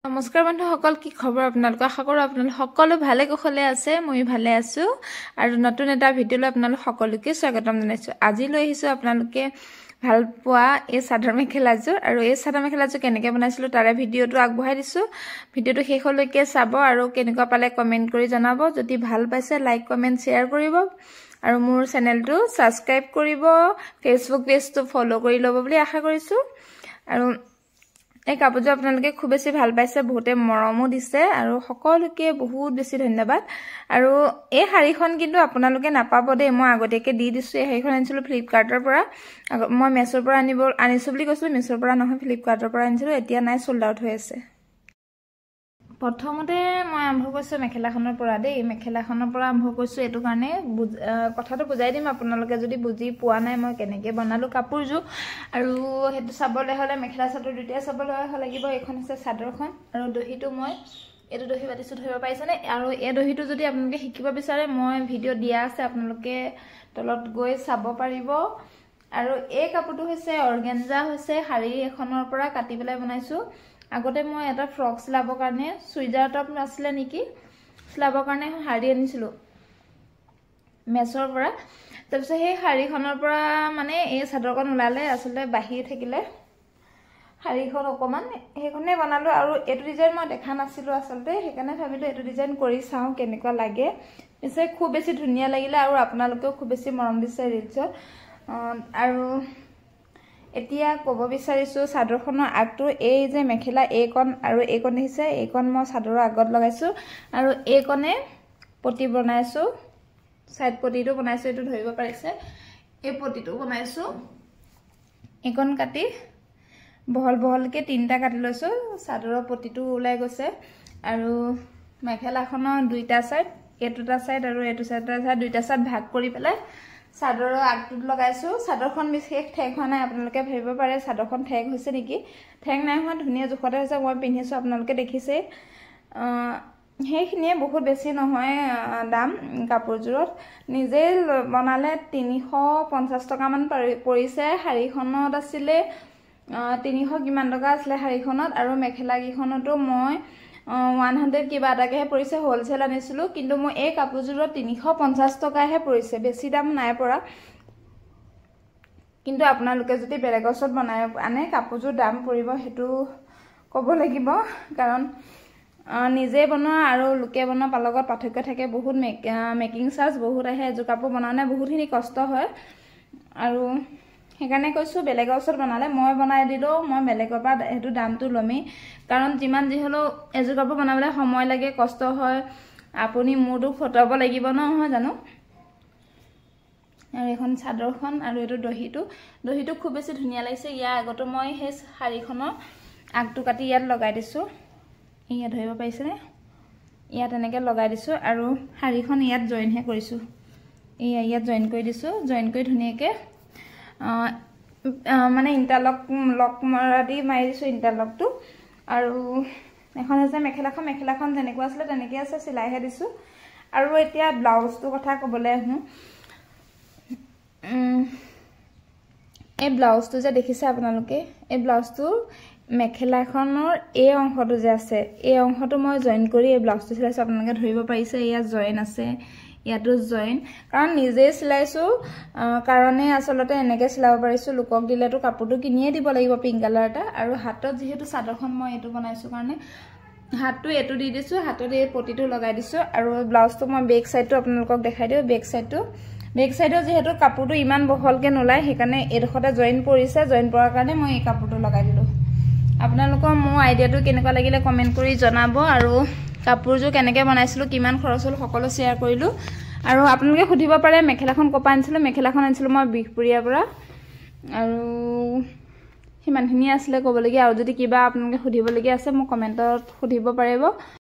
নমস্কাৰ বন্ধুসকল, কি খবৰ আপোনালোক? আশা কৰোঁ আপোনালোক সকলো ভালে কুশলে আছে। মই ভালে আছো আৰু নতুন এটা ভিডিঅ'লৈ আপোনালোক সকলোকে স্বাগতম জনাইছো। আজি লৈ আহিছো আপোনালোকে ভাল পোৱা এই চাদৰ মেখেলাযোৰ, আৰু এই চাদৰ মেখেলাযোৰ কেনেকৈ বনাইছিলো তাৰে ভিডিঅ'টো আগবঢ়াই দিছো। ভিডিঅ'টো শেষলৈকে চাব আৰু কেনেকুৱা পালে কমেণ্ট কৰি জনাব। যদি ভাল পাইছে লাইক কমেণ্ট শ্বেয়াৰ কৰিব আৰু মোৰ চেনেলটো ছাবস্ক্ৰাইব কৰিব, ফেচবুক পেজটো ফ'ল' কৰি ল'ব বুলি আশা কৰিছো। আৰু এই কাপোৰযোৰ আপোনালোকে খুব বেছি ভাল পাইছে, বহুতে মৰমো দিছে আৰু সকলোকে বহুত বেছি ধন্যবাদ। আৰু এই শাড়ীখন কিন্তু আপোনালোকে নাপাব দেই, মই আগতীয়াকৈ দি দিছোঁ। এই শাড়ীখন আনিছিলোঁ ফ্লিপকাৰ্টৰ পৰা। মই মেছ'ৰ পৰা আনিছোঁ বুলি কৈছিলোঁ, মেছ'ৰ পৰা নহয় ফ্লিপকাৰ্টৰ পৰা আনিছিলোঁ। এতিয়া নাই, চ'ল্ড আউট হৈ আছে। প্ৰথমতে মই আৰম্ভ কৰিছোঁ মেখেলাখনৰ পৰা দেই। মেখেলাখনৰ পৰা আৰম্ভ কৰিছোঁ এইটো কাৰণে কথাটো বুজাই দিম আপোনালোকে যদি বুজি পোৱা নাই মই কেনেকৈ বনালোঁ কাপোৰযোৰ। আৰু সেইটো চাবলৈ হ'লে মেখেলা চাদৰ দুয়োটাই চাবলৈ লাগিব। এইখন হৈছে চাদৰখন আৰু দহিটো মই এইটো দহি বাতিছোঁ, ধৰিব পাৰিছেনে? আৰু এই দহিটো যদি আপোনালোকে শিকিব বিচাৰে মই ভিডিঅ' দিয়া আছে, আপোনালোকে তলত গৈ চাব পাৰিব। আৰু এই কাপোৰটো হৈছে অৰ্গেঞ্জা, হৈছে শাড়ী এখনৰ পৰা কাটি পেলাই বনাইছোঁ। আগতে মই এটা ফ্ৰক চিলাবৰ কাৰণে চুইজাৰ টপ আছিলে নেকি, চিলাবৰ কাৰণে শাড়ী আনিছিলোঁ মেছ'ৰ পৰা। তাৰপিছত সেই শাড়ীখনৰ পৰা মানে এই চাদৰখন ওলালে, আচলতে বাঢ়ি থাকিলে শাড়ীখন অকণমান, সেইখনেই বনালোঁ। আৰু এইটো ডিজাইন মই দেখা নাছিলোঁ আচলতে, সেইকাৰণে ভাবিলোঁ এইটো ডিজাইন কৰি চাওঁ কেনেকুৱা লাগে। পিছে খুব বেছি ধুনীয়া লাগিলে আৰু আপোনালোকেও খুব বেছি মৰম দিছে ৰিলছত। আৰু এতিয়া ক'ব বিচাৰিছোঁ চাদৰখনৰ আগটো, এই যে মেখেলা এইকণ আৰু এইকণ দেখিছে, এইকণ মই চাদৰৰ আগত লগাইছোঁ আৰু এইকণে পটি বনাইছোঁ, ছাইড পটিটো বনাইছোঁ, এইটো ধৰিব পাৰিছে। এই পটিটো বনাইছোঁ, এইকণ কাটি বহল বহলকৈ তিনিটা কাটি লৈছোঁ। চাদৰৰ পটিটো ওলাই গৈছে আৰু মেখেলাখনৰ দুইটা ছাইড, এইটোটা ছাইড আৰু এইটো ছাইড দুইটা ছাইড ভাগ কৰি পেলাই চাদৰৰ আগটোত লগাইছোঁ। চাদৰখন বিশেষ ঠেক হোৱা নাই, আপোনালোকে ভাবিব পাৰে চাদৰখন ঠেক হৈছে নেকি। ঠেক নাই হোৱা, ধুনীয়া জোখতে হৈছে। মই পিন্ধিছোঁ, আপোনালোকে দেখিছেই। সেইখিনিয়ে, বহুত বেছি নহয় দাম কাপোৰযোৰত। নিজেই বনালে 350 টকামান পৰিছে। শাড়ীখনত আছিলে 300 কিমান টকা আছিলে শাড়ীখনত, আৰু মেখেলাকেইখনতো মই 100 কিবা এটাকৈহে পৰিছে, হ'লচেল আনিছিলোঁ। কিন্তু মই এই কাপোৰযোৰত 350 টকাহে পৰিছে, বেছি দাম নাই পৰা। কিন্তু আপোনালোকে যদি বেলেগৰ ওচৰত বনাই আনে কাপোৰযোৰ দাম পৰিব, সেইটো ক'ব লাগিব। কাৰণ নিজে বনোৱা আৰু লোকে বনোৱা লগত পাৰ্থক্য থাকে বহুত। মেকিং চাৰ্জ বহুত আহে, এযোৰ কাপোৰ বনাওঁতে বহুতখিনি কষ্ট হয়। আৰু সেইকাৰণে কৈছোঁ বেলেগৰ ওচৰত বনালে, মই বনাই দিলেও মই বেলেগৰ পৰা সেইটো দামটো ল'মেই। কাৰণ যিমান যি হ'লেও এযোৰ কাপোৰ বনাবলৈ সময় লাগে, কষ্ট হয়, আপুনি মোৰতো ফটাব লাগিব নহয় জানো। আৰু এইখন চাদৰখন আৰু এইটো দহিটো খুব বেছি ধুনীয়া লাগিছে। ইয়াৰ আগতো মই সেই শাড়ীখনৰ আগটো কাটি ইয়াত লগাই দিছোঁ, ইয়াত ধৰিব পাৰিছেনে? ইয়াত এনেকৈ লগাই দিছোঁ আৰু শাড়ীখন ইয়াত জইনহে কৰিছোঁ। ইয়াত জইন কৰি দিছোঁ, জইন কৰি ধুনীয়াকৈ মানে লক মৰা দি মাৰি দিছোঁ ইণ্টাৰলকটো। আৰু এখন হৈছে মেখেলাখন যেনেকুৱা আছিলে তেনেকৈ আছে, চিলাইহে দিছোঁ। আৰু এতিয়া ব্লাউজটোৰ কথা ক'বলৈ আহোঁ। এই ব্লাউজটো যে দেখিছে আপোনালোকে, এই ব্লাউজটো মেখেলাখনৰ এই অংশটো যে আছে, এই অংশটো মই জইন কৰি এই ব্লাউজটো চিলাইছোঁ। আপোনালোকে ধৰিব পাৰিছে ইয়াত জইন আছে, ইয়াতো জইন। কাৰণ নিজেই চিলাইছোঁ কাৰণে আচলতে এনেকৈ চিলাব পাৰিছোঁ। লোকক দিলেতো কাপোৰটো কিনিয়ে দিব লাগিব পিংক কালাৰ এটা। আৰু হাতত যিহেতু চাদৰখন মই এইটো বনাইছোঁ কাৰণে হাতটো এইটো দি দিছোঁ, হাতত এই পটিটো লগাই দিছোঁ। আৰু ব্লাউজটো মই বেক চাইডটো আপোনালোকক দেখাই দিওঁ। বেক চাইডৰ যিহেতু কাপোৰটো ইমান বহলকৈ নোলায়, সেইকাৰণে এইডোখৰতে জইন পৰিছে, জইন পৰাৰ কাৰণে মই এই কাপোৰটো লগাই দিলোঁ। আপোনালোকৰ মোৰ আইডিয়াটো কেনেকুৱা লাগিলে কমেণ্ট কৰি জনাব। আৰু কাপোৰযোৰ কেনেকৈ বনাইছিলোঁ, কিমান খৰচ হ'ল, সকলো শ্বেয়াৰ কৰিলোঁ। আৰু আপোনালোকে সুধিব পাৰে মেখেলাখন ক'ৰ পৰা আনিছিলোঁ। মেখেলাখন আনিছিলোঁ মই বিহপুৰীয়াৰ পৰা। আৰু সিমানখিনিয়ে আছিলে ক'বলগীয়া। আৰু যদি কিবা আপোনালোকে সুধিবলগীয়া আছে মোক কমেণ্টত সুধিব পাৰিব।